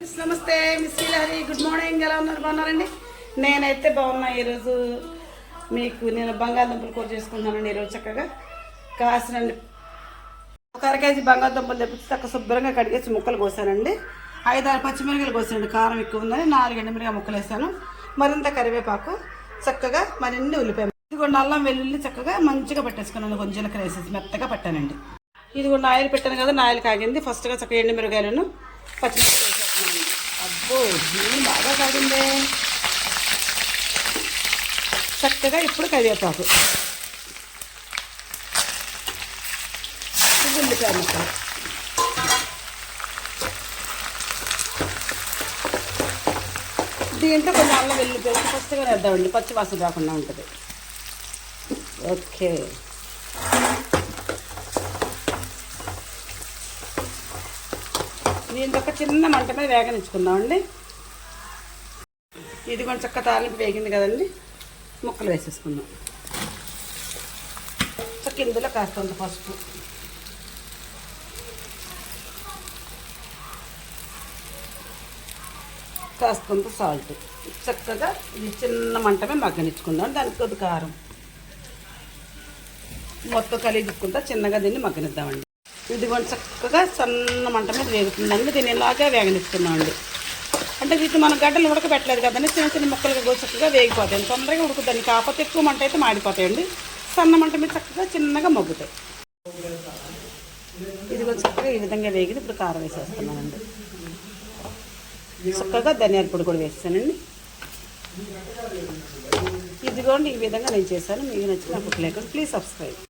నమస్తే miss Srilahari, good morning. ఎలా ఉన్నారు? బాగున్నారండి? నేనైతే బాగున్నా. ఈరోజు నేను బంగాళదుంపలు కూర చేసుకుంటున్నానండి. ఈరోజు చక్కగా కాసినండి ఒక అర కేజీ బంగాళదుంపలు తెప్పించి చక్కగా శుభ్రంగా కడిగేసి ముక్కలు కోసానండి. 5-6 పచ్చిమిరకాయలు కోసానండి. కారం ఎక్కువ ఉందని 4 ఎండుమిరకాయ ముక్కలు వేసాను. మరింత కరివేపాకు, చక్కగా మరిన్ని ఉల్లిపాయ, ఇదిగోండి అల్లం వెల్లుల్లి చక్కగా మంచిగా పట్టేసుకున్నాను. కొంచెం జీలకర్ర వేసేసి మెత్తగా పట్టానండి. ఇదిగోండి ఆయిల్ పెట్టాను కదా, ఆయిల్ కాగింది. ఫస్ట్గా చక్కగా ఎండుమిరకాయలను పచ్చిమిరకాయలు వేసేస్తున్నానండి. అబ్బో నూనె బాగా కాగిందే. చక్కగా ఇప్పుడు కరివేపాకు, ఉల్లిపాయ ముక్కలు, దీంట్లో కొంచెం అల్లం వెల్లుల్లి పేస్ట్ ఫస్ట్గా వేద్దామండి, పచ్చి వాసన రాకుండా ఉంటుంది. ఓకే, దీంతో ఒక చిన్న మంట మీద వేగనిచ్చుకుందామండి. ఇది కొంచెం చక్క తాలింపు వేగింది కదండి, ముక్కలు వేసేసుకుందాం. చక్క ఇందులో కాస్తంత పసుపు, కాస్తంత సాల్ట్, చక్కగా ఇది చిన్న మంట మీద మగ్గనిచ్చుకుందాం. దానికి కొద్ది కారం మొత్తం కలిగిపుకుంటా చిన్నగా దీన్ని మగ్గనిద్దామండి. ఇది కొంచెం చక్కగా సన్న మంట మీద వేగుతుందండి. దీన్ని ఇలాగే వేగనిస్తున్నామండి. అంటే వీటిని మనం గడ్డలు ఉడకబెట్టలేదు కదండి, చిన్న చిన్న ముక్కలుగా చక్కగా వేగిపోతాయి. తొందరగా ఉడుకుతాయి. కాకపోతే ఎక్కువ మంట అయితే మాడిపోతాయండి. సన్న మంట మీద చక్కగా చిన్నగా మగ్గుతాయి. ఇది కొంచెం చక్కగా ఈ విధంగా వేగింది. ఇప్పుడు కారం వేసేస్తున్నానండి. చక్కగా ధనియాల పొడి కూడా వేస్తానండి. ఇదిగోండి ఈ విధంగా నేను చేశాను. మీకు నచ్చిన ఫుడ్ లేకుండా ప్లీజ్ సబ్స్క్రైబ్.